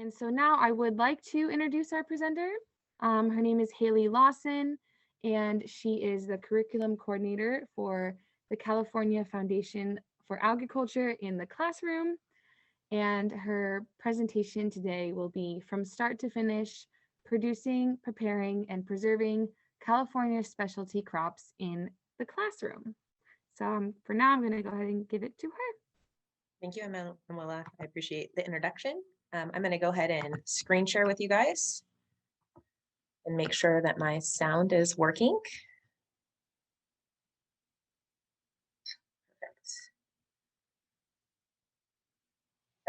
And so now I would like to introduce our presenter. Her name is Haley Lawson, and she is the curriculum coordinator for the California Foundation for Agriculture in the Classroom. And her presentation today will be from start to finish, producing, preparing, and preserving California specialty crops in the classroom. So for now, I'm going to go ahead and give it to her. Thank you, Amuela. I appreciate the introduction. I'm going to go ahead and screen share with you guys and make sure that my sound is working.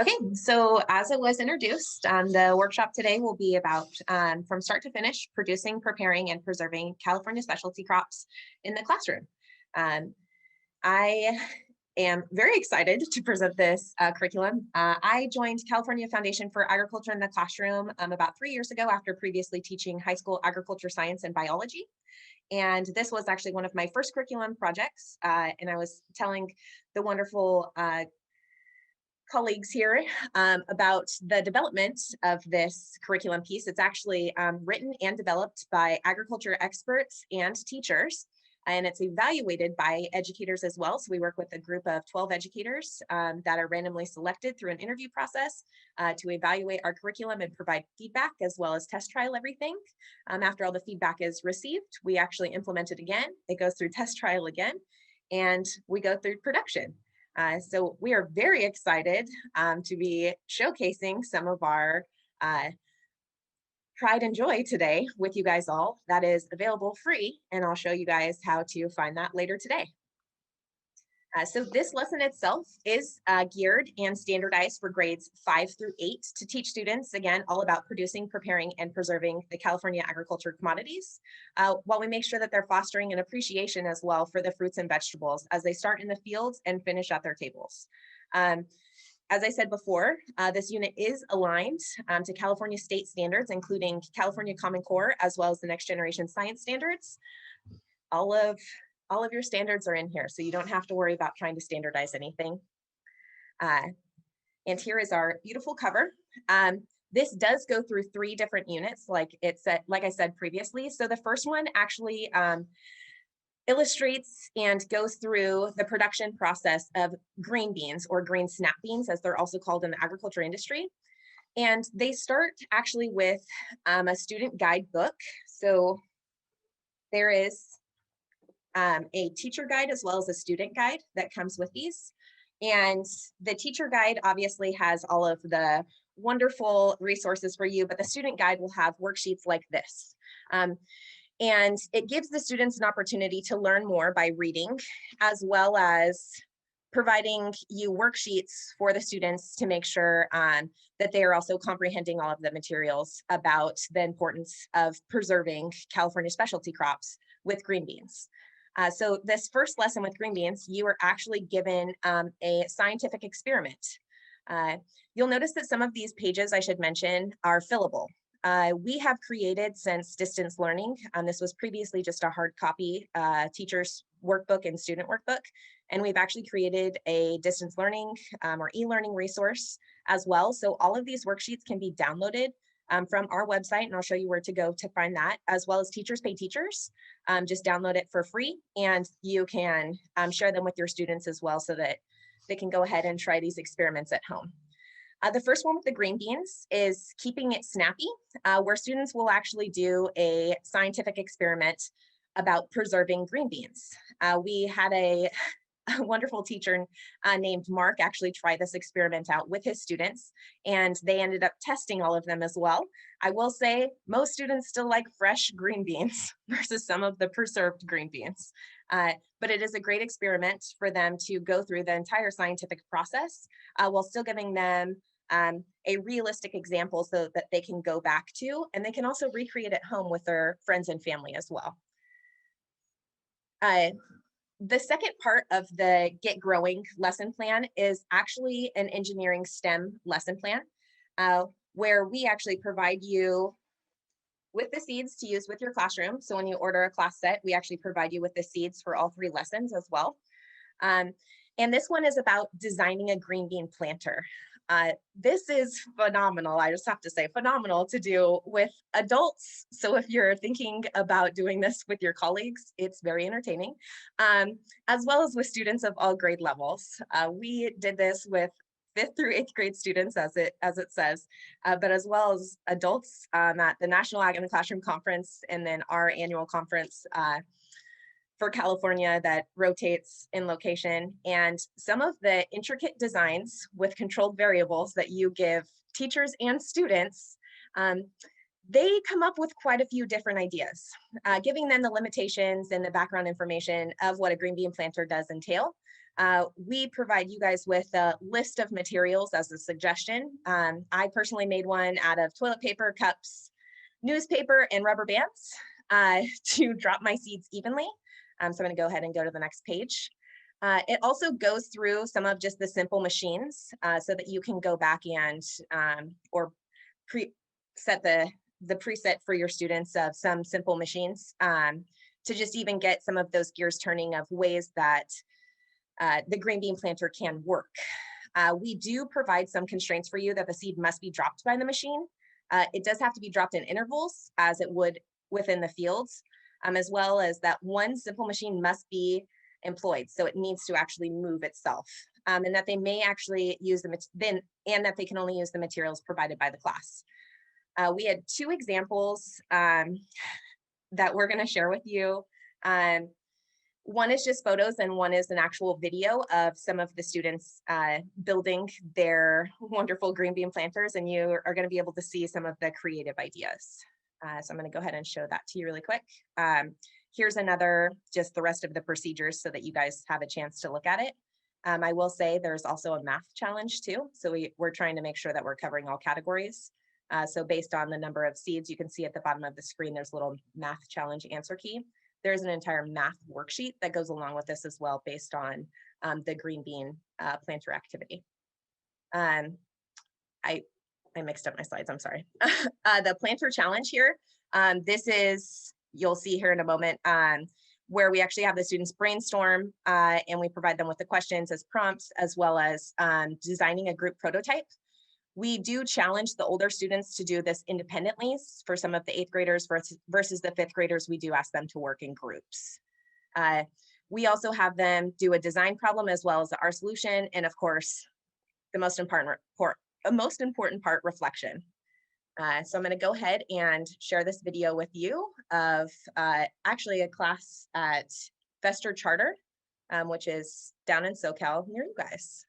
Okay, so as it was introduced, the workshop today will be about from start to finish, producing, preparing, and preserving California specialty crops in the classroom. I am very excited to present this curriculum. I joined California Foundation for Agriculture in the Classroom about 3 years ago after previously teaching high school agriculture science and biology. And this was actually one of my first curriculum projects. And I was telling the wonderful colleagues here about the development of this curriculum piece. It's actually written and developed by agriculture experts and teachers, and it's evaluated by educators as well. So we work with a group of 12 educators that are randomly selected through an interview process to evaluate our curriculum and provide feedback, as well as test trial everything. After all the feedback is received, we actually implement it again. It goes through test trial again, and we go through production. So we are very excited to be showcasing some of our pride and joy today with you guys all. That is available free, and I'll show you guys how to find that later today. So this lesson itself is geared and standardized for grades 5 through 8 to teach students, again, all about producing, preparing, and preserving the California agriculture commodities, while we make sure that they're fostering an appreciation as well for the fruits and vegetables as they start in the fields and finish at their tables. As I said before, this unit is aligned to California state standards, including California Common Core, as well as the Next Generation Science Standards. All of your standards are in here, so you don't have to worry about trying to standardize anything. And here is our beautiful cover. This does go through 3 different units, like I said previously. So the first one actually illustrates and goes through the production process of green beans, or green snap beans, as they're also called in the agriculture industry. And they start actually with a student guidebook. So there is a teacher guide as well as a student guide that comes with these. And the teacher guide obviously has all of the wonderful resources for you, but the student guide will have worksheets like this. And it gives the students an opportunity to learn more by reading, as well as providing you worksheets for the students to make sure that they are also comprehending all of the materials about the importance of preserving California specialty crops with green beans. So this first lesson with green beans, you are actually given a scientific experiment. You'll notice that some of these pages, I should mention, are fillable. We have created, since distance learning, this was previously just a hard copy teacher's workbook and student workbook, and we've actually created a distance learning or e-learning resource as well. So all of these worksheets can be downloaded from our website, and I'll show you where to go to find that, as well as Teachers Pay Teachers. Just download it for free, and you can share them with your students as well, so that they can go ahead and try these experiments at home. The first one with the green beans is keeping it snappy, where students will actually do a scientific experiment about preserving green beans. We had a wonderful teacher named Mark actually try this experiment out with his students, and they ended up testing all of them as well. I will say most students still like fresh green beans versus some of the preserved green beans. But it is a great experiment for them to go through the entire scientific process while still giving them a realistic example so that they can go back to, and they can also recreate at home with their friends and family as well. The second part of the Get Growing lesson plan is actually an engineering STEM lesson plan, where we actually provide you with the seeds to use with your classroom. So when you order a class set, we actually provide you with the seeds for all 3 lessons as well. And this one is about designing a green bean planter. This is phenomenal. I just have to say phenomenal to do with adults. So if you're thinking about doing this with your colleagues, it's very entertaining, as well as with students of all grade levels. We did this with 5th through 8th grade students, as it says, but as well as adults at the National Ag in the Classroom Conference, and then our annual conference for California that rotates in location. And some of the intricate designs with controlled variables that you give teachers and students, they come up with quite a few different ideas, giving them the limitations and the background information of what a green bean planter does entail. We provide you guys with a list of materials as a suggestion. I personally made one out of toilet paper, cups, newspaper, and rubber bands to drop my seeds evenly. So I'm going to go ahead and go to the next page. It also goes through some of just the simple machines so that you can go back and or set the preset for your students of some simple machines to just even get some of those gears turning of ways that the green bean planter can work. We do provide some constraints for you that the seed must be dropped by the machine. It does have to be dropped in intervals as it would within the fields, as well as that one simple machine must be employed. So it needs to actually move itself, and that they may actually use and that they can only use the materials provided by the class. We had 2 examples that we're going to share with you. One is just photos and one is an actual video of some of the students building their wonderful green bean planters, and you are going to be able to see some of the creative ideas. So I'm going to go ahead and show that to you really quick. Here's another, just the rest of the procedures so that you guys have a chance to look at it. I will say there's also a math challenge too. So we're trying to make sure that we're covering all categories. So based on the number of seeds, you can see at the bottom of the screen, there's a little math challenge answer key. There's an entire math worksheet that goes along with this as well, based on the green bean planter activity. I mixed up my slides, I'm sorry. The planter challenge here, this is, you'll see here in a moment, where we actually have the students brainstorm and we provide them with the questions as prompts, as well as designing a group prototype. We do challenge the older students to do this independently. For some of the 8th graders versus the 5th graders, we do ask them to work in groups. We also have them do a design problem as well as our solution. And of course, the most important part, reflection. So I'm going to go ahead and share this video with you of actually a class at Fester Charter, which is down in SoCal near you guys.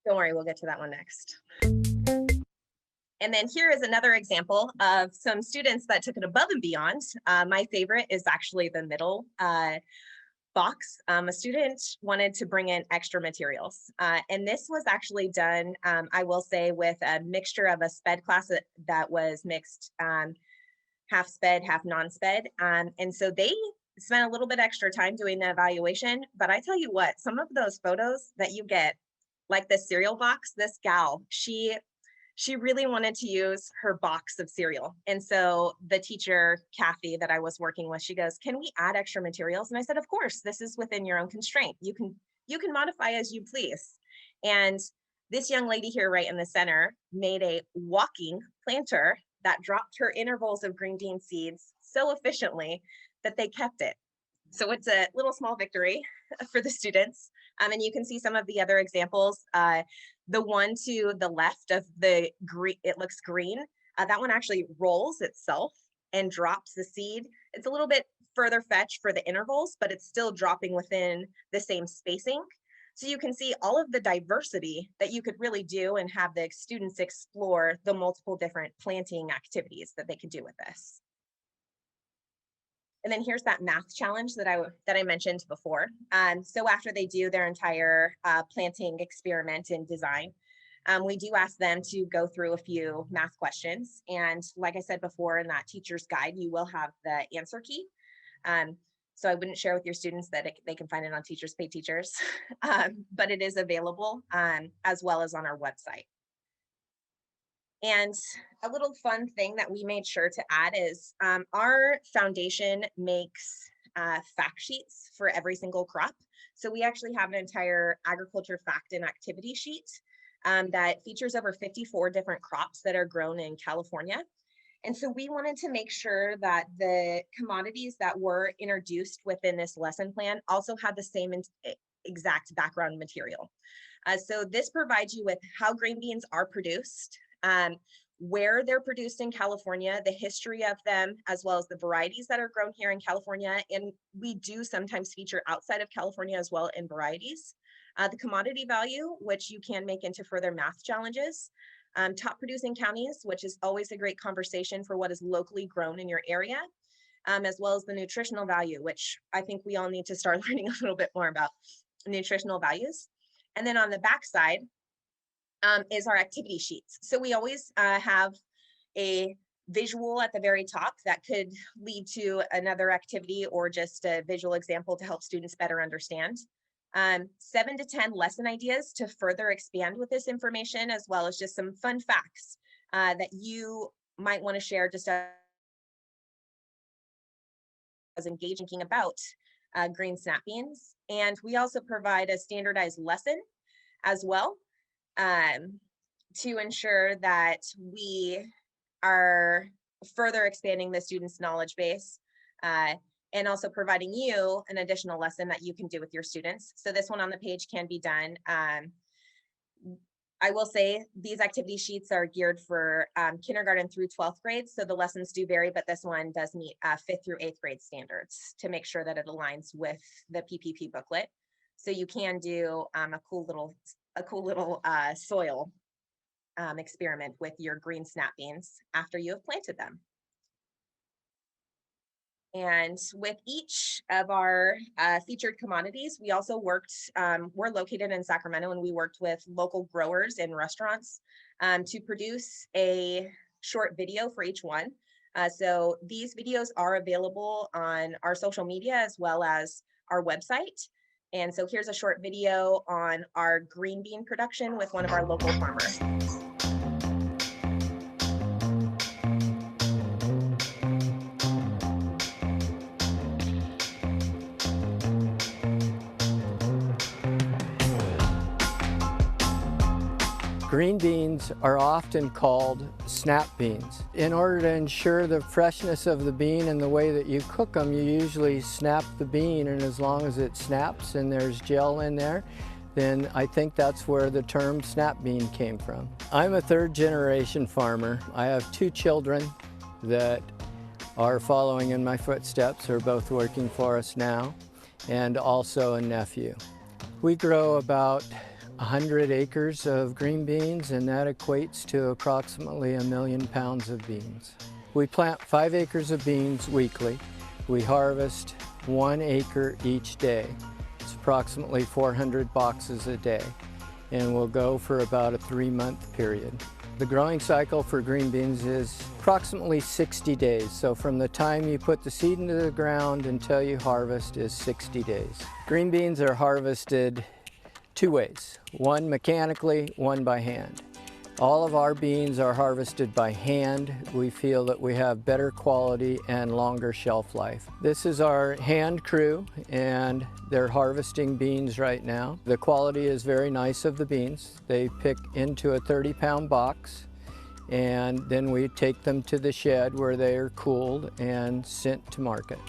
Don't worry, we'll get to that one next. And then here is another example of some students that took it above and beyond. My favorite is actually the middle box. A student wanted to bring in extra materials. And this was actually done, I will say, with a mixture of a SPED class that was mixed half SPED, half non-SPED. And so they spent a little bit extra time doing the evaluation. But I tell you what, some of those photos that you get, like the cereal box, this gal, she really wanted to use her box of cereal. And so the teacher, Kathy, that I was working with, she goes, "Can we add extra materials?" And I said, "Of course, this is within your own constraint. You can modify as you please." And this young lady here right in the center made a walking planter that dropped her intervals of green bean seeds so efficiently that they kept it. So it's a little small victory for the students. And you can see some of the other examples. The one to the left of the green, it looks green. That one actually rolls itself and drops the seed. It's a little bit further fetched for the intervals, but it's still dropping within the same spacing. So you can see all of the diversity that you could really do and have the students explore the multiple different planting activities that they could do with this. And then here's that math challenge that I mentioned before. So after they do their entire planting experiment and design, we do ask them to go through a few math questions. And like I said before, in that teacher's guide, you will have the answer key. So I wouldn't share with your students that they can find it on Teachers Pay Teachers, but it is available as well as on our website. And a little fun thing that we made sure to add is our foundation makes fact sheets for every single crop. So we actually have an entire agriculture fact and activity sheet that features over 54 different crops that are grown in California. And so we wanted to make sure that the commodities that were introduced within this lesson plan also had the same exact background material. So this provides you with how green beans are produced, where they're produced in California, the history of them, as well as the varieties that are grown here in California. And we do sometimes feature outside of California as well in varieties. The commodity value, which you can make into further math challenges. Top producing counties, which is always a great conversation for what is locally grown in your area, as well as the nutritional value, which I think we all need to start learning a little bit more about nutritional values. And then on the back side is our activity sheets. So we always have a visual at the very top that could lead to another activity or just a visual example to help students better understand. 7 to 10 lesson ideas to further expand with this information, as well as just some fun facts that you might want to share just as engaging about green snap beans. And we also provide a standardized lesson as well to ensure that we are further expanding the students' knowledge base. And also providing you an additional lesson that you can do with your students. So this one on the page can be done. I will say these activity sheets are geared for kindergarten through 12th grade. So the lessons do vary, but this one does meet 5th through 8th grade standards to make sure that it aligns with the PPP booklet. So you can do a cool little soil experiment with your green snap beans after you have planted them. And with each of our featured commodities, we also worked, we're located in Sacramento, and we worked with local growers and restaurants to produce a short video for each one. So these videos are available on our social media as well as our website. And so here's a short video on our green bean production with one of our local farmers. Green beans are often called snap beans. In order to ensure the freshness of the bean and the way that you cook them, you usually snap the bean, and as long as it snaps and there's gel in there, then I think that's where the term snap bean came from. I'm a third-generation farmer. I have 2 children that are following in my footsteps, who are both working for us now, and also a nephew. We grow about 100 acres of green beans, and that equates to approximately 1 million pounds of beans. We plant 5 acres of beans weekly. We harvest 1 acre each day. It's approximately 400 boxes a day, and will go for about a 3-month period. The growing cycle for green beans is approximately 60 days. So from the time you put the seed into the ground until you harvest is 60 days. Green beans are harvested 2 ways, one mechanically, one by hand. All of our beans are harvested by hand. We feel that we have better quality and longer shelf life. This is our hand crew, and they're harvesting beans right now. The quality is very nice of the beans. They pick into a 30-pound box, and then we take them to the shed where they are cooled and sent to market.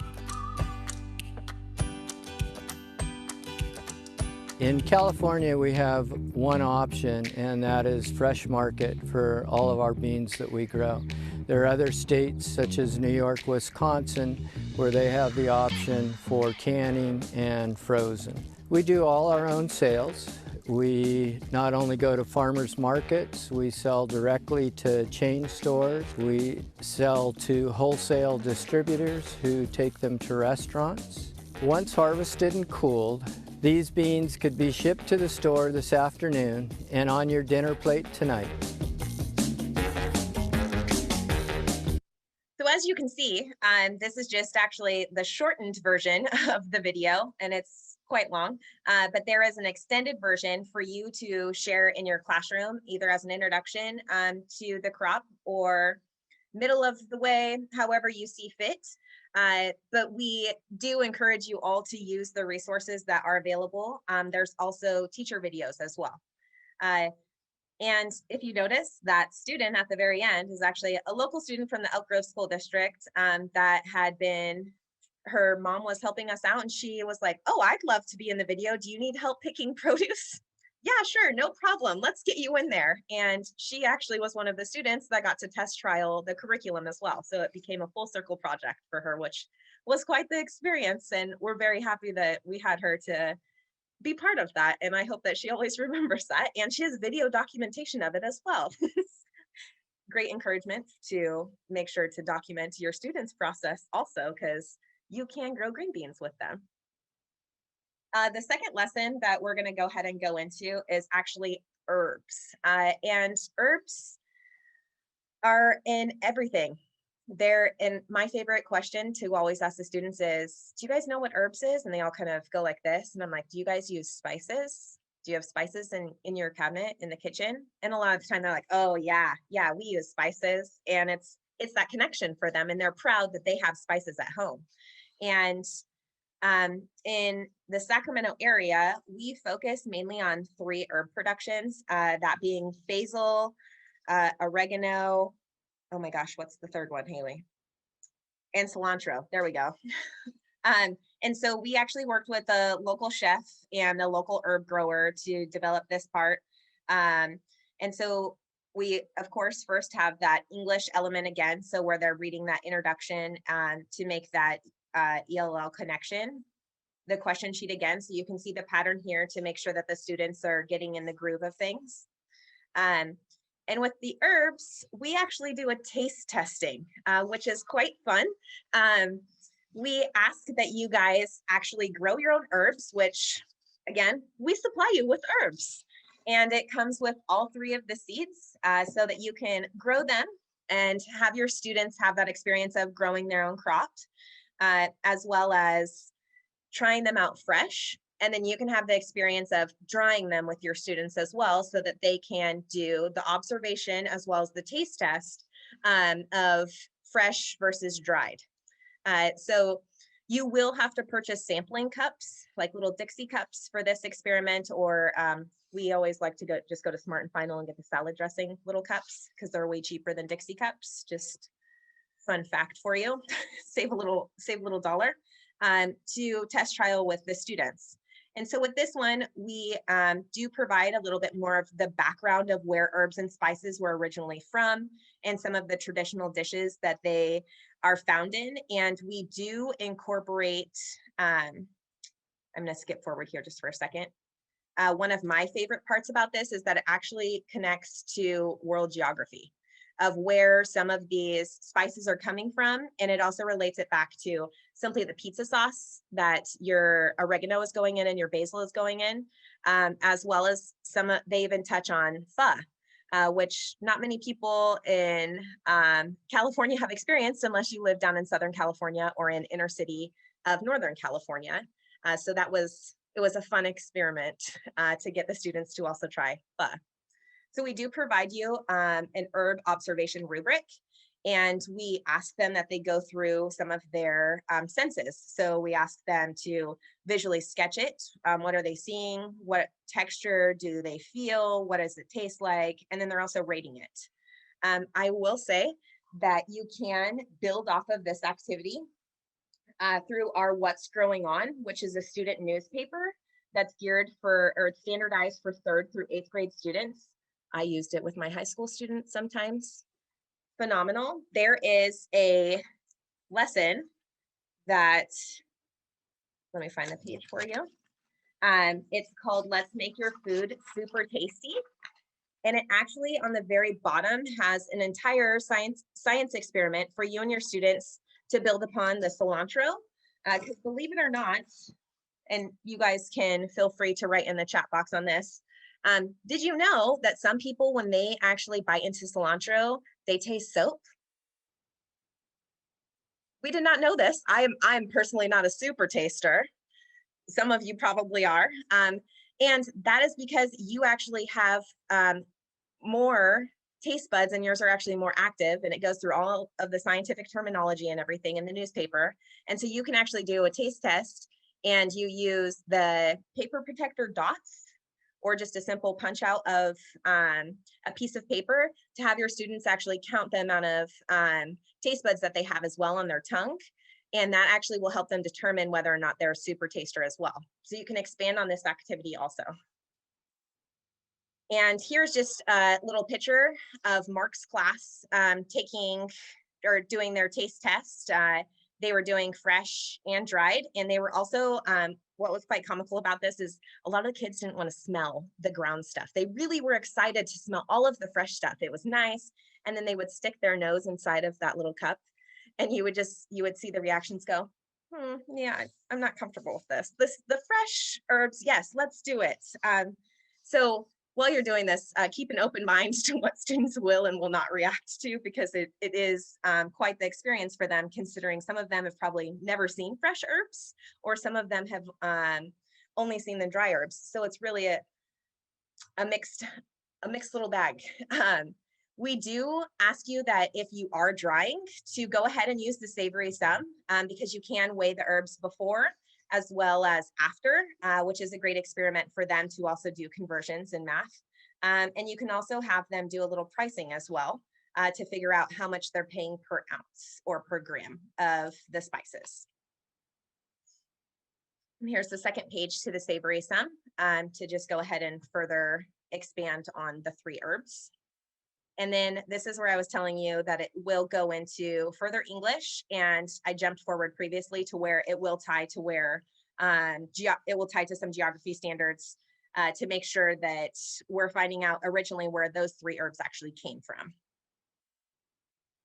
In California, we have one option, and that is fresh market for all of our beans that we grow. There are other states such as New York, Wisconsin, where they have the option for canning and frozen. We do all our own sales. We not only go to farmers markets, we sell directly to chain stores. We sell to wholesale distributors who take them to restaurants. Once harvested and cooled, these beans could be shipped to the store this afternoon and on your dinner plate tonight. So as you can see, this is just actually the shortened version of the video, and it's quite long, but there is an extended version for you to share in your classroom, either as an introduction to the crop or middle of the way, however you see fit. But we do encourage you all to use the resources that are available. There's also teacher videos as well. And if you notice, that student at the very end is actually a local student from the Elk Grove School District that had been, her mom was helping us out, and she was like, "Oh, I'd love to be in the video. Do you need help picking produce?" "Yeah, sure, no problem. Let's get you in there." And she actually was one of the students that got to test trial the curriculum as well. So it became a full circle project for her, which was quite the experience. And we're very happy that we had her to be part of that. And I hope that she always remembers that. And she has video documentation of it as well. Great encouragement to make sure to document your students' process also, because you can grow green beans with them. The second lesson that we're going to go ahead and go into is actually herbs. And herbs are in everything. And my favorite question to always ask the students is, "Do you guys know what herbs is?" And they all kind of go like this. And I'm like, "Do you guys use spices? Do you have spices in your cabinet in the kitchen?" And a lot of the time they're like, "Oh yeah, we use spices." And it's that connection for them. And they're proud that they have spices at home. And in the Sacramento area, we focus mainly on 3 herb productions, that being basil, oregano. Oh my gosh, what's the third one, Haley? And cilantro. There we go. And so we actually worked with a local chef and a local herb grower to develop this part. And so we, of course, first have that English element again. So where they're reading that introduction to make that ELL connection. The question sheet again, so you can see the pattern here to make sure that the students are getting in the groove of things. And with the herbs, we actually do a taste testing, which is quite fun. We ask that you guys actually grow your own herbs, which again, we supply you with herbs. And it comes with all 3 of the seeds so that you can grow them and have your students have that experience of growing their own crop, as well as trying them out fresh. And then you can have the experience of drying them with your students as well, so that they can do the observation as well as the taste test of fresh versus dried. So you will have to purchase sampling cups, like little Dixie cups for this experiment, or we always like to just go to Smart and Final and get the salad dressing little cups because they're way cheaper than Dixie cups. Just fun fact for you, save a little dollar to test trial with the students. And so with this one, we do provide a little bit more of the background of where herbs and spices were originally from and some of the traditional dishes that they are found in. And we do incorporate, I'm going to skip forward here just for a second. One of my favorite parts about this is that it actually connects to world geography of where some of these spices are coming from. And it also relates it back to simply the pizza sauce that your oregano is going in and your basil is going in, as well as they even touch on pho, which not many people in California have experienced unless you live down in Southern California or in inner city of Northern California. So it was a fun experiment to get the students to also try pho. So we do provide you an herb observation rubric, and we ask them that they go through some of their senses. So we ask them to visually sketch it. What are they seeing? What texture do they feel? What does it taste like? And then they're also rating it. I will say that you can build off of this activity through our What's Growing On, which is a student newspaper that's geared for, or standardized for 3rd through 8th grade students. I used it with my high school students sometimes. Phenomenal. There is a lesson that, let me find the page for you. It's called Let's Make Your Food Super Tasty. And it actually on the very bottom has an entire science experiment for you and your students to build upon the cilantro. Because believe it or not, and you guys can feel free to write in the chat box on this. Did you know that some people, when they actually bite into cilantro, they taste soap? We did not know this. I'm personally not a super taster. Some of you probably are. And that is because you actually have more taste buds and yours are actually more active, and it goes through all of the scientific terminology and everything in the newspaper. And so you can actually do a taste test and you use the paper protector dots or just a simple punch out of a piece of paper to have your students actually count the amount of taste buds that they have as well on their tongue. And that actually will help them determine whether or not they're a super taster as well. So you can expand on this activity also. And here's just a little picture of Mark's class taking or doing their taste test. They were doing fresh and dried, and they were also, what was quite comical about this is a lot of the kids didn't want to smell the ground stuff. They really were excited to smell all of the fresh stuff. It was nice. And then they would stick their nose inside of that little cup, and you would see the reactions go, yeah, I'm not comfortable with this. The fresh herbs, yes, let's do it. So while you're doing this, keep an open mind to what students will and will not react to, because it is quite the experience for them, considering some of them have probably never seen fresh herbs, or some of them have only seen the dry herbs. So it's really a mixed little bag. We do ask you that if you are drying, to go ahead and use the savory sum, because you can weigh the herbs before as well as after, which is a great experiment for them to also do conversions in math. And you can also have them do a little pricing as well to figure out how much they're paying per ounce or per gram of the spices. And here's the second page to the savory sum to just go ahead and further expand on the 3 herbs. And then this is where I was telling you that it will go into further English, and I jumped forward previously to where it will tie to where it will tie to some geography standards to make sure that we're finding out originally where those 3 herbs actually came from.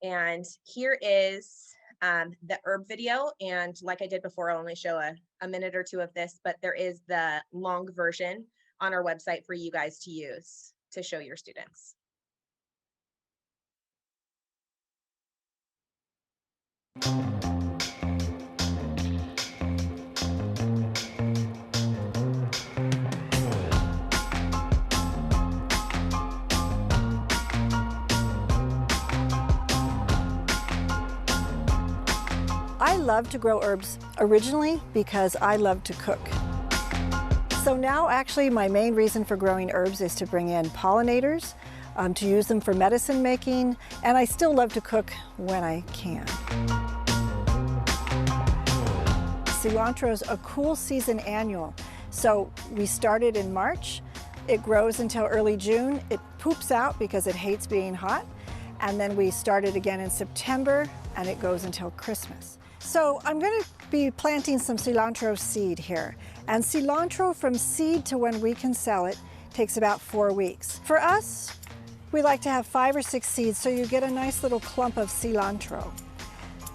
And here is the herb video. And like I did before, I'll only show a minute or 2 of this, but there is the long version on our website for you guys to use to show your students. I love to grow herbs originally because I love to cook. So now actually my main reason for growing herbs is to bring in pollinators, to use them for medicine making, and I still love to cook when I can. Cilantro is a cool season annual. So we started in March, it grows until early June, it poops out because it hates being hot, and then we started again in September, and it goes until Christmas. So I'm going to be planting some cilantro seed here. And cilantro from seed to when we can sell it takes about 4 weeks. For us, we like to have 5 or 6 seeds so you get a nice little clump of cilantro.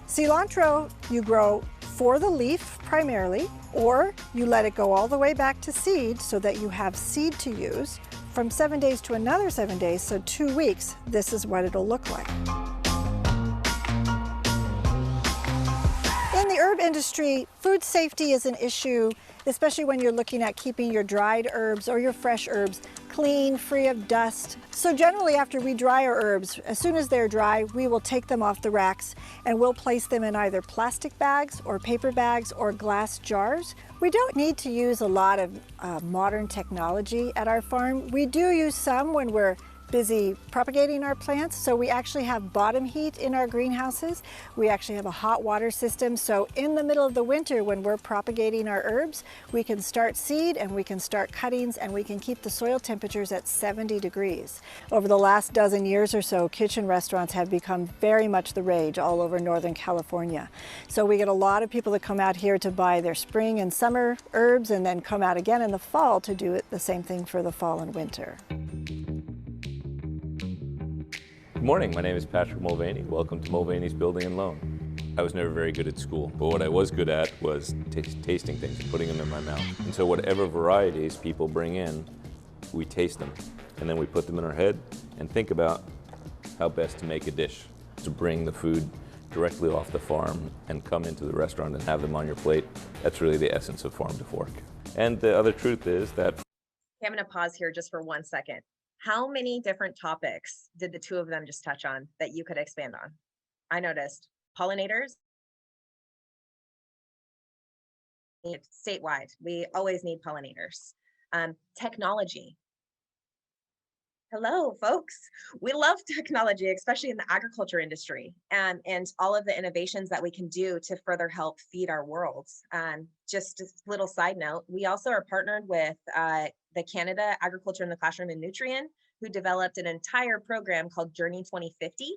Cilantro you grow for the leaf primarily, or you let it go all the way back to seed so that you have seed to use. From 7 days to another 7 days, so 2 weeks, this is what it'll look like. In the herb industry, food safety is an issue, especially when you're looking at keeping your dried herbs or your fresh herbs clean, free of dust. So generally after we dry our herbs, as soon as they're dry, we will take them off the racks and we'll place them in either plastic bags or paper bags or glass jars. We don't need to use a lot of modern technology at our farm. We do use some when we're busy propagating our plants. So we actually have bottom heat in our greenhouses. We actually have a hot water system. So in the middle of the winter, when we're propagating our herbs, we can start seed and we can start cuttings, and we can keep the soil temperatures at 70 degrees. Over the last dozen years or so, kitchen restaurants have become very much the rage all over Northern California. So we get a lot of people that come out here to buy their spring and summer herbs and then come out again in the fall to do it the same thing for the fall and winter. Good morning, my name is Patrick Mulvaney. Welcome to Mulvaney's Building and Loan. I was never very good at school, but what I was good at was tasting things and putting them in my mouth. And so whatever varieties people bring in, we taste them. And then we put them in our head and think about how best to make a dish, to bring the food directly off the farm and come into the restaurant and have them on your plate. That's really the essence of farm to fork. And the other truth is that... I'm gonna pause here just for 1 second. How many different topics did the two of them just touch on that you could expand on? I noticed pollinators. Statewide, we always need pollinators. Technology. Hello, folks. We love technology, especially in the agriculture industry, and all of the innovations that we can do to further help feed our worlds. Just a little side note, we also are partnered with the Canada Agriculture in the Classroom and Nutrient, who developed an entire program called Journey 2050.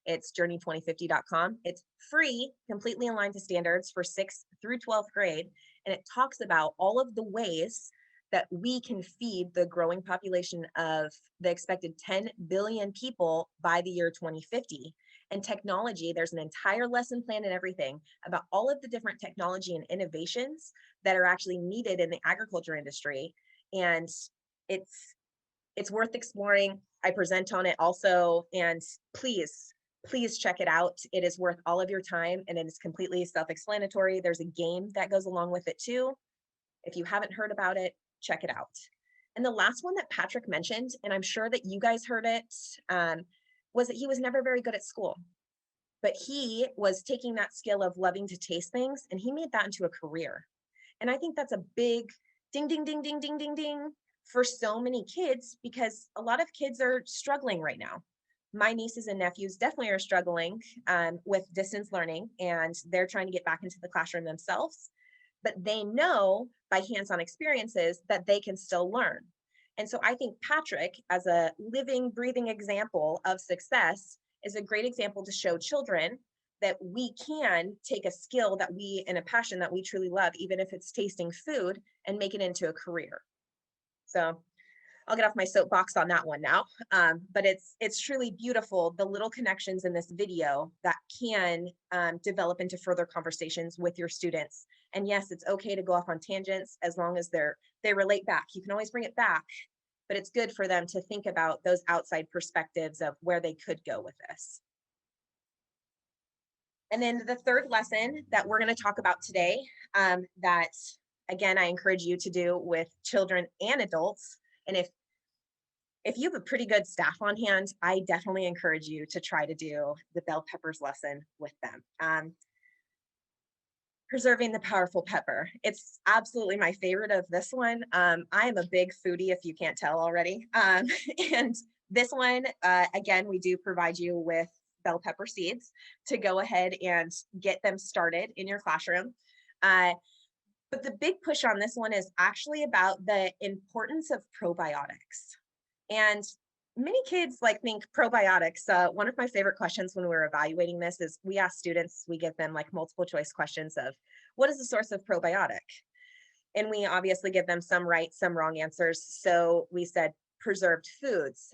It's journey2050.com. It's free, completely aligned to standards for 6th through 12th grade. And it talks about all of the ways that we can feed the growing population of the expected 10 billion people by the year 2050. And technology, there's an entire lesson plan and everything about all of the different technology and innovations that are actually needed in the agriculture industry. And it's worth exploring. I present on it also, and please check it out. It is worth all of your time, and it is completely self-explanatory. There's a game that goes along with it too. If you haven't heard about it, check it out. And the last one that Patrick mentioned, and I'm sure that you guys heard it, was that he was never very good at school. But he was taking that skill of loving to taste things, and he made that into a career. And I think that's a big ding, ding, ding, ding, ding, ding, ding for so many kids, because a lot of kids are struggling right now. My nieces and nephews definitely are struggling with distance learning, and they're trying to get back into the classroom themselves, but they know by hands-on experiences that they can still learn. And so I think Patrick, as a living, breathing example of success, is a great example to show children that we can take a skill that we, and a passion that we truly love, even if it's tasting food, and make it into a career. So I'll get off my soapbox on that one now, but it's truly beautiful, the little connections in this video that can develop into further conversations with your students. And yes, it's okay to go off on tangents as long as they relate back. You can always bring it back, but it's good for them to think about those outside perspectives of where they could go with this. And then the third lesson that we're going to talk about today, that again, I encourage you to do with children and adults. And if you have a pretty good staff on hand, I definitely encourage you to try to do the bell peppers lesson with them. Preserving the powerful pepper. It's absolutely my favorite of this one. I am a big foodie, if you can't tell already. And this one, again, we do provide you with bell pepper seeds to go ahead and get them started in your classroom. But the big push on this one is actually about the importance of probiotics. And many kids think probiotics. One of my favorite questions when we're evaluating this is we ask students, we give them multiple choice questions of what is the source of probiotic? And we obviously give them some right, some wrong answers. So we said preserved foods,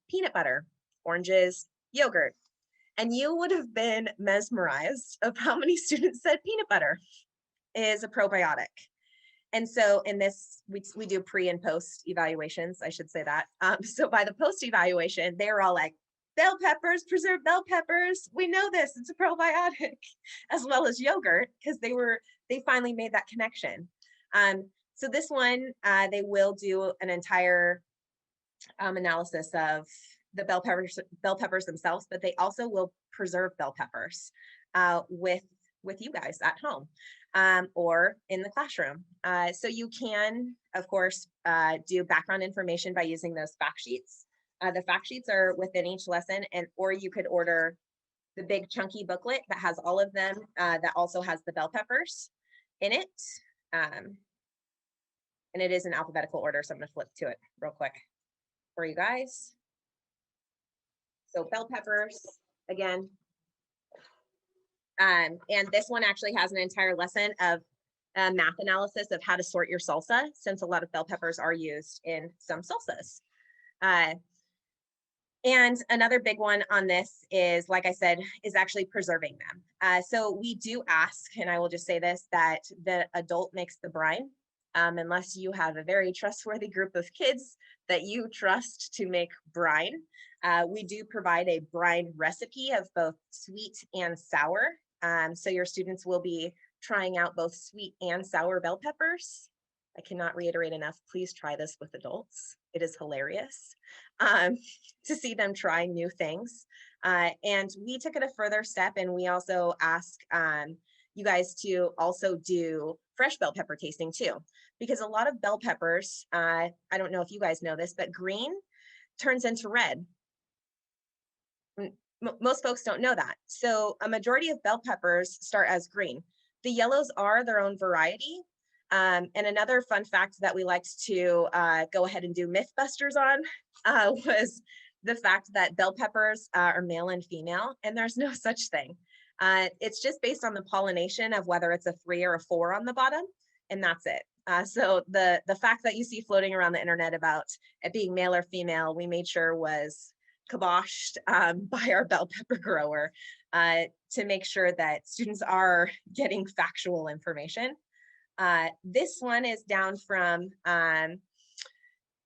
peanut butter, oranges, yogurt. And you would have been mesmerized of how many students said peanut butter is a probiotic. And so in this, we do pre and post evaluations, I should say that. So by the post evaluation, they were all like, bell peppers, preserved bell peppers, we know this, it's a probiotic, as well as yogurt, because they finally made that connection. So this one, they will do an entire analysis of the bell peppers themselves, but they also will preserve bell peppers with you guys at home. Or in the classroom. So you can, of course, do background information by using those fact sheets. The fact sheets are within each lesson, or you could order the big chunky booklet that has all of them, that also has the bell peppers in it. And it is in alphabetical order, so I'm going to flip to it real quick for you guys. So bell peppers, again. And this one actually has an entire lesson of math analysis of how to sort your salsa, since a lot of bell peppers are used in some salsas. And another big one on this is, like I said, is actually preserving them. So we do ask, and I will just say this, that the adult makes the brine, unless you have a very trustworthy group of kids that you trust to make brine. We do provide a brine recipe of both sweet and sour. So your students will be trying out both sweet and sour bell peppers. I cannot reiterate enough, please try this with adults. It is hilarious to see them try new things. And we took it a further step, and we also ask you guys to also do fresh bell pepper tasting too, because a lot of bell peppers, I don't know if you guys know this, but green turns into red. Most folks don't know that. So a majority of bell peppers start as green. The yellows are their own variety. And another fun fact that we liked to go ahead and do Mythbusters on was the fact that bell peppers are male and female, and there's no such thing. It's just based on the pollination of whether it's a 3 or a 4 on the bottom, and that's it. So the fact that you see floating around the internet about it being male or female, we made sure was kiboshed by our bell pepper grower to make sure that students are getting factual information. This one is down from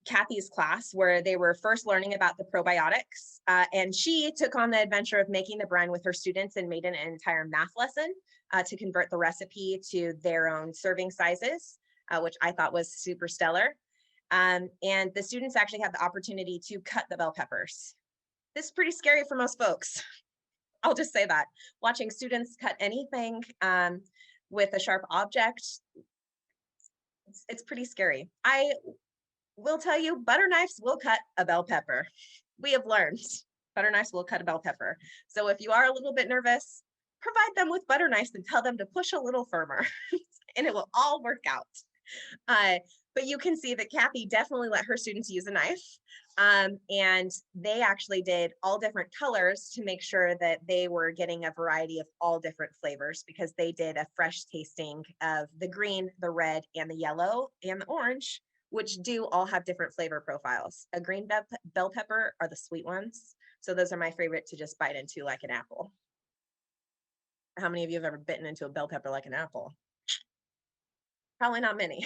Kathy's class, where they were first learning about the probiotics, and she took on the adventure of making the brine with her students and made an entire math lesson to convert the recipe to their own serving sizes, which I thought was super stellar. And the students actually had the opportunity to cut the bell peppers. This is pretty scary for most folks. I'll just say that. Watching students cut anything with a sharp object, it's pretty scary. I will tell you, butter knives will cut a bell pepper. We have learned butter knives will cut a bell pepper. So if you are a little bit nervous, provide them with butter knives and tell them to push a little firmer and it will all work out. But you can see that Kathy definitely let her students use a knife. And they actually did all different colors to make sure that they were getting a variety of all different flavors, because they did a fresh tasting of the green, the red, and the yellow, and the orange, which do all have different flavor profiles. A green bell pepper are the sweet ones. So those are my favorite to just bite into like an apple. How many of you have ever bitten into a bell pepper like an apple? Probably not many.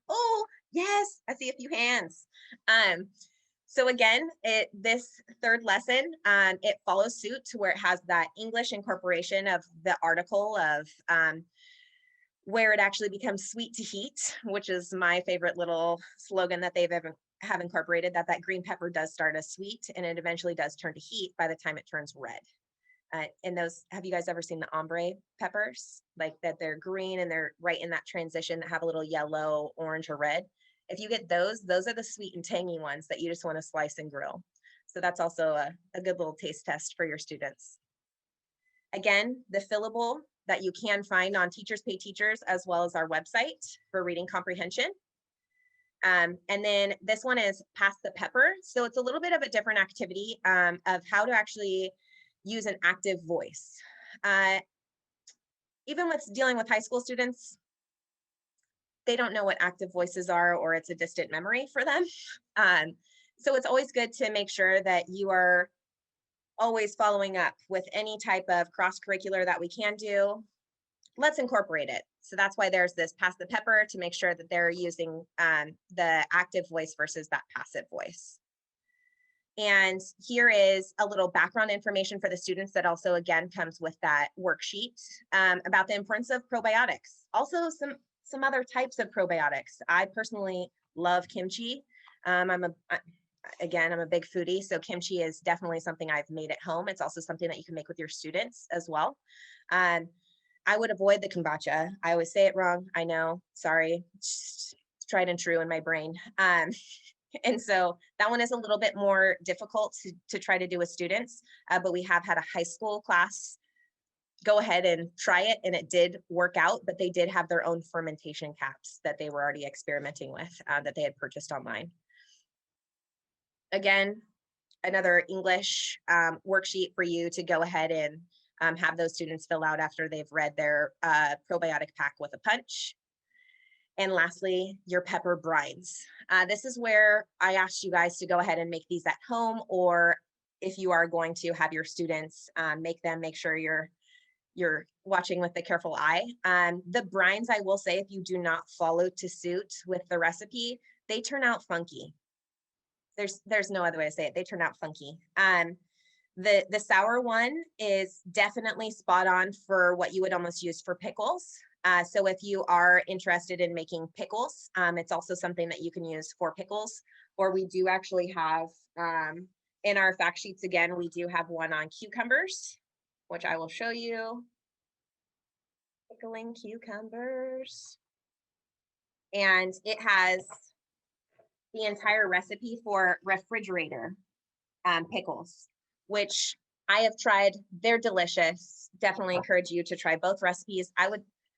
Oh, yes, I see a few hands. So again, this third lesson, it follows suit to where it has that English incorporation of the article of where it actually becomes sweet to heat, which is my favorite little slogan that they've ever have incorporated, that green pepper does start as sweet and it eventually does turn to heat by the time it turns red. And those, have you guys ever seen the ombre peppers? Like that they're green and they're right in that transition that have a little yellow, orange, or red. If you get those are the sweet and tangy ones that you just want to slice and grill. So that's also a good little taste test for your students. Again, the fillable that you can find on Teachers Pay Teachers, as well as our website for reading comprehension. And then this one is Pass the Pepper. So it's a little bit of a different activity of how to actually use an active voice. Even with dealing with high school students, they don't know what active voices are, or it's a distant memory for them. So it's always good to make sure that you are always following up with any type of cross-curricular that we can do. Let's incorporate it. So that's why there's this Pass the Pepper, to make sure that they're using the active voice versus that passive voice. And here is a little background information for the students that also, again, comes with that worksheet about the importance of probiotics. Also, some other types of probiotics. I personally love kimchi. I'm a big foodie, so kimchi is definitely something I've made at home. It's also something that you can make with your students as well. I would avoid the kombucha. I always say it wrong. I know, sorry, it's tried and true in my brain. And so that one is a little bit more difficult to try to do with students, but we have had a high school class go ahead and try it, and it did work out, but they did have their own fermentation caps that they were already experimenting with that they had purchased online. Again, another English worksheet for you to go ahead and have those students fill out after they've read their probiotic pack with a punch. And lastly, your pepper brines. This is where I asked you guys to go ahead and make these at home, or if you are going to have your students make them, make sure you're watching with a careful eye. The brines, I will say, if you do not follow to suit with the recipe, they turn out funky. There's no other way to say it. They turn out funky. The sour one is definitely spot on for what you would almost use for pickles. So if you are interested in making pickles, it's also something that you can use for pickles. Or we do actually have, in our fact sheets, again, we do have one on cucumbers, which I will show you. Pickling cucumbers. And it has the entire recipe for refrigerator pickles, which I have tried. They're delicious. Definitely encourage you to try both recipes.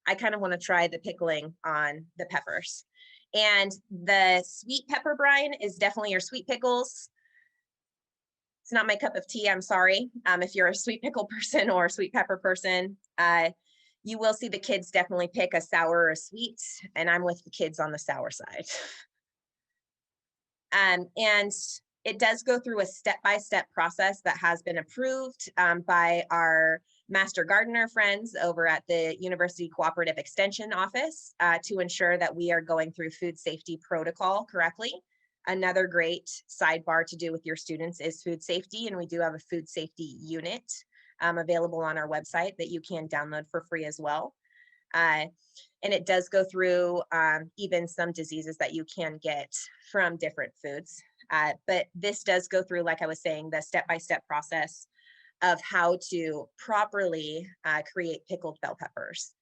I kind of want to try the pickling on the peppers. And the sweet pepper brine is definitely your sweet pickles. It's not my cup of tea, I'm sorry. If you're a sweet pickle person or a sweet pepper person, you will see the kids definitely pick a sour or a sweet, and I'm with the kids on the sour side. And it does go through a step-by-step process that has been approved by our Master Gardener friends over at the University Cooperative Extension Office to ensure that we are going through food safety protocol correctly. Another great sidebar to do with your students is food safety, and we do have a food safety unit available on our website that you can download for free as well. And it does go through even some diseases that you can get from different foods. But this does go through, like I was saying, the step-by-step process of how to properly create pickled bell peppers,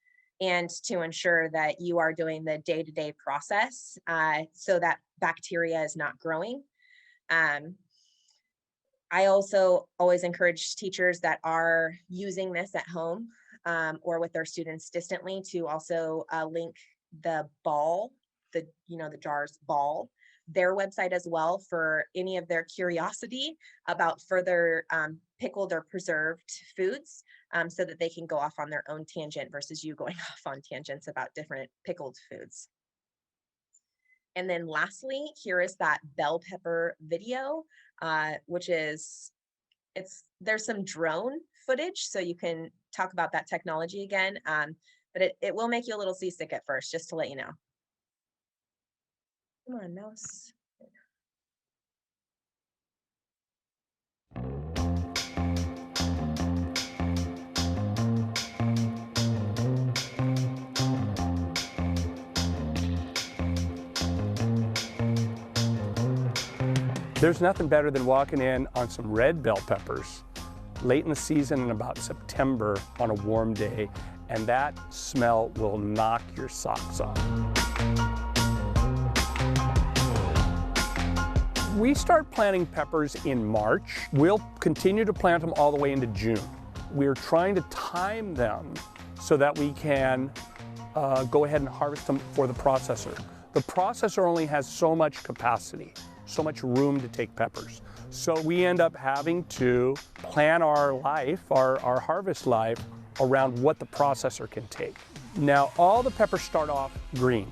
and to ensure that you are doing the day-to-day process so that bacteria is not growing. I also always encourage teachers that are using this at home or with their students distantly to also link the ball, the jar's ball, their website as well, for any of their curiosity about further pickled or preserved foods, so that they can go off on their own tangent versus you going off on tangents about different pickled foods. And then lastly, here is that bell pepper video, which is, there's some drone footage, so you can talk about that technology again, but it will make you a little seasick at first, just to let you know. Come on, mouse. There's nothing better than walking in on some red bell peppers late in the season in about September on a warm day, and that smell will knock your socks off. We start planting peppers in March. We'll continue to plant them all the way into June. We're trying to time them so that we can go ahead and harvest them for the processor. The processor only has so much capacity, so much room to take peppers. So we end up having to plan our life, our harvest life, around what the processor can take. Now, all the peppers start off green.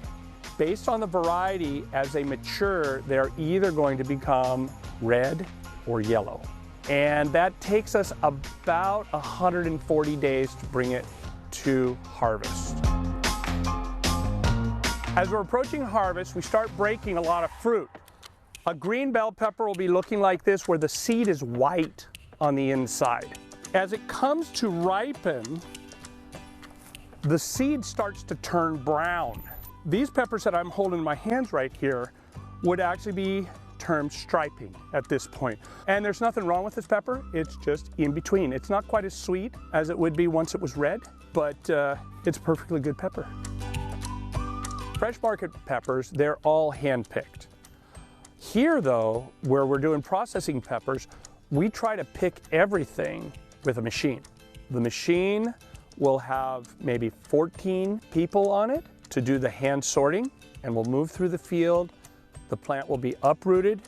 Based on the variety, as they mature, they're either going to become red or yellow. And that takes us about 140 days to bring it to harvest. As we're approaching harvest, we start breaking a lot of fruit. A green bell pepper will be looking like this, where the seed is white on the inside. As it comes to ripen, the seed starts to turn brown. These peppers that I'm holding in my hands right here would actually be termed striping at this point. And there's nothing wrong with this pepper, it's just in between. It's not quite as sweet as it would be once it was red, but it's a perfectly good pepper. Fresh market peppers, they're all hand-picked. Here though, where we're doing processing peppers, we try to pick everything with a machine. The machine will have maybe 14 people on it to do the hand sorting, and we'll move through the field. The plant will be uprooted,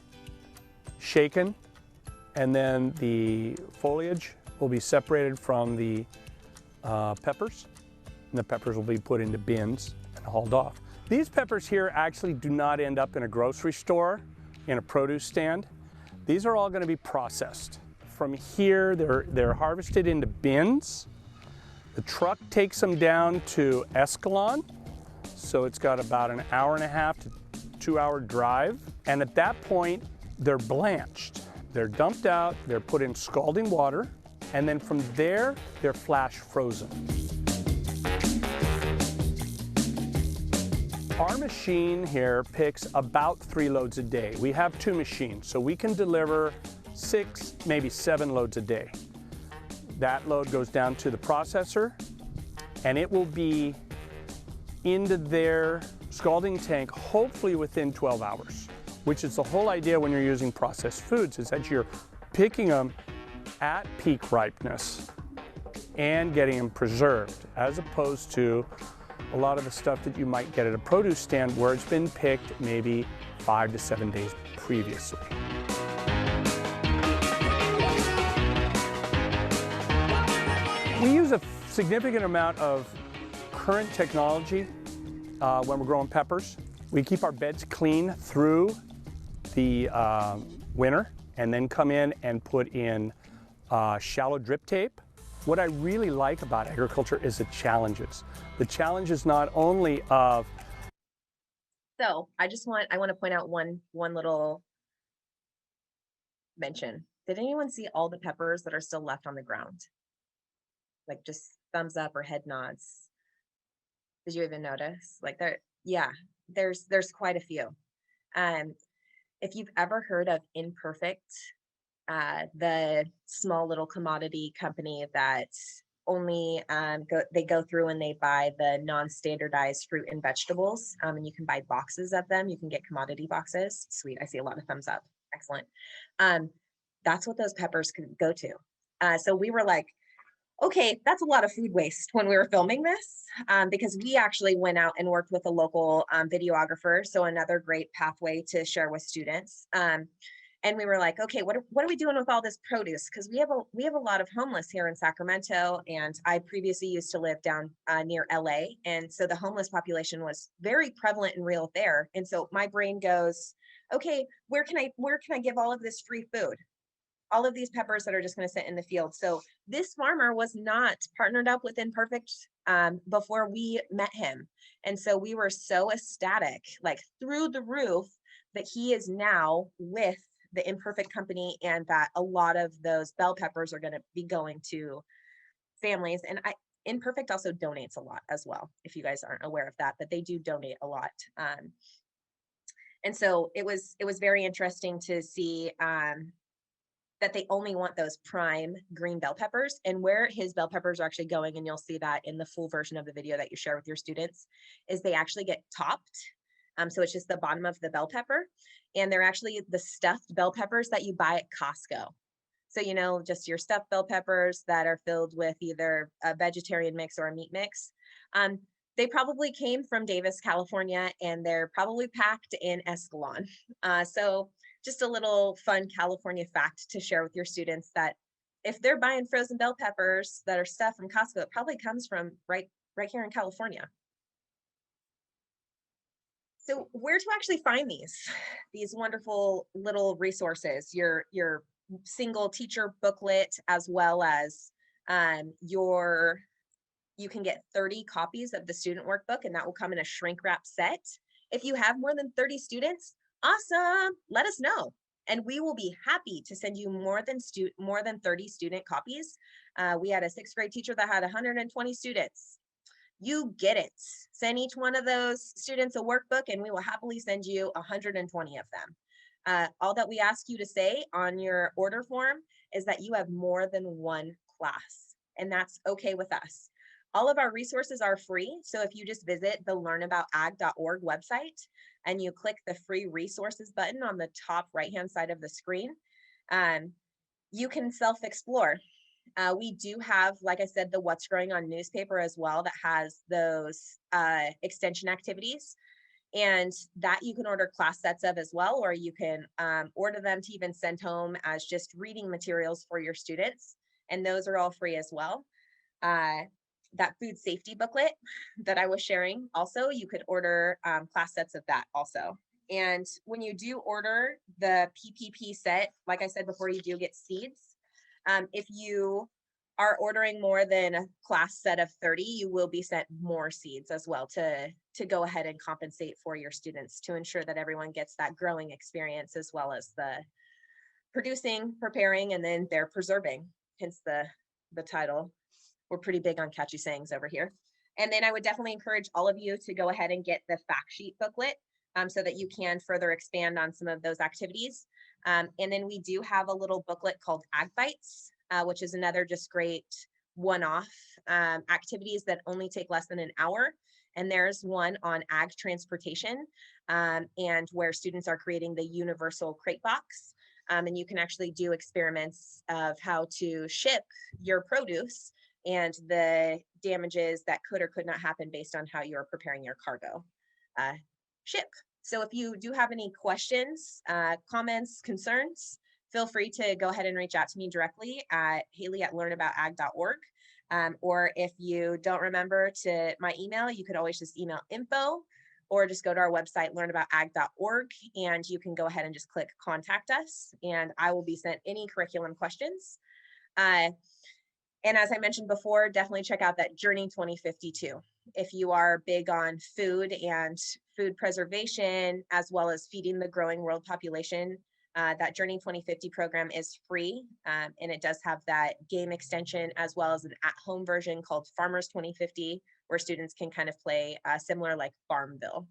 shaken, and then the foliage will be separated from the peppers, and the peppers will be put into bins and hauled off. These peppers here actually do not end up in a grocery store, in a produce stand. These are all going to be processed. From here, they're harvested into bins. The truck takes them down to Escalon, so it's got about an hour and a half to 2-hour drive. And at that point, they're blanched. They're dumped out, they're put in scalding water, and then from there, they're flash frozen. Our machine here picks about 3 loads a day. We have 2 machines, so we can deliver 6, maybe 7 loads a day. That load goes down to the processor, and it will be into their scalding tank, hopefully within 12 hours, which is the whole idea when you're using processed foods, is that you're picking them at peak ripeness and getting them preserved, as opposed to a lot of the stuff that you might get at a produce stand where it's been picked maybe 5 to 7 days previously. We use a significant amount of current technology when we're growing peppers. We keep our beds clean through the winter and then come in and put in shallow drip tape. What I really like about agriculture is the challenges. The challenges not only of... So I want to point out one little mention. Did anyone see all the peppers that are still left on the ground? Like just thumbs up or head nods. Did you even notice? Like there's quite a few. If you've ever heard of Imperfect, the small little commodity company that only they go through and they buy the non-standardized fruit and vegetables, and you can buy boxes of them. You can get commodity boxes. Sweet, I see a lot of thumbs up. Excellent. That's what those peppers could go to. So we were like, okay, that's a lot of food waste when we were filming this, because we actually went out and worked with a local videographer. So another great pathway to share with students. And we were like, okay, what are we doing with all this produce? Because we have a lot of homeless here in Sacramento, and I previously used to live down near LA, and so the homeless population was very prevalent and real there. And so my brain goes, okay, where can I give all of this free food? All of these peppers that are just going to sit in the field. So this farmer was not partnered up with Imperfect before we met him. And so we were so ecstatic, like through the roof, that he is now with the Imperfect company, and that a lot of those bell peppers are going to be going to families. And Imperfect also donates a lot as well, if you guys aren't aware of that, but they do donate a lot. And so it was very interesting to see that they only want those prime green bell peppers, and where his bell peppers are actually going, and you'll see that in the full version of the video that you share with your students, is they actually get topped. So it's just the bottom of the bell pepper, and they're actually the stuffed bell peppers that you buy at Costco. So, just your stuffed bell peppers that are filled with either a vegetarian mix or a meat mix. They probably came from Davis, California, and they're probably packed in Escalon. So just a little fun California fact to share with your students, that if they're buying frozen bell peppers that are stuffed from Costco, it probably comes from right here in California. So where to actually find these wonderful little resources, your single teacher booklet, as well as you can get 30 copies of the student workbook, and that will come in a shrink wrap set. If you have more than 30 students, awesome, let us know, and we will be happy to send you more than 30 student copies. We had a 6th grade teacher that had 120 students. You get it. Send each one of those students a workbook, and we will happily send you 120 of them. All that we ask you to say on your order form is that you have more than one class, and that's okay with us. All of our resources are free. So if you just visit the learnaboutag.org website and you click the free resources button on the top right-hand side of the screen, you can self-explore. We do have, like I said, the What's Growing On newspaper as well that has those extension activities, and that you can order class sets of as well, or you can order them to even send home as just reading materials for your students, and those are all free as well. That food safety booklet that I was sharing, also, you could order class sets of that also. And when you do order the PPP set, like I said before, you do get seeds. If you are ordering more than a class set of 30, you will be sent more seeds as well to go ahead and compensate for your students, to ensure that everyone gets that growing experience, as well as the producing, preparing, and then they're preserving, hence the title. We're pretty big on catchy sayings over here. And then I would definitely encourage all of you to go ahead and get the fact sheet booklet so that you can further expand on some of those activities. And then we do have a little booklet called Ag Bites, which is another just great one-off activities that only take less than an hour. And there's one on ag transportation, and where students are creating the universal crate box. And you can actually do experiments of how to ship your produce and the damages that could or could not happen based on how you're preparing your cargo ship. So if you do have any questions, comments, concerns, feel free to go ahead and reach out to me directly at haley@learnaboutag.org. Or if you don't remember my email, you could always just email info, or just go to our website, learnaboutag.org, and you can go ahead and just click contact us, and I will be sent any curriculum questions. And as I mentioned before, definitely check out that Journey 2052. If you are big on food and food preservation, as well as feeding the growing world population, that Journey 2050 program is free, and it does have that game extension, as well as an at-home version called Farmers 2050, where students can kind of play similar like Farmville.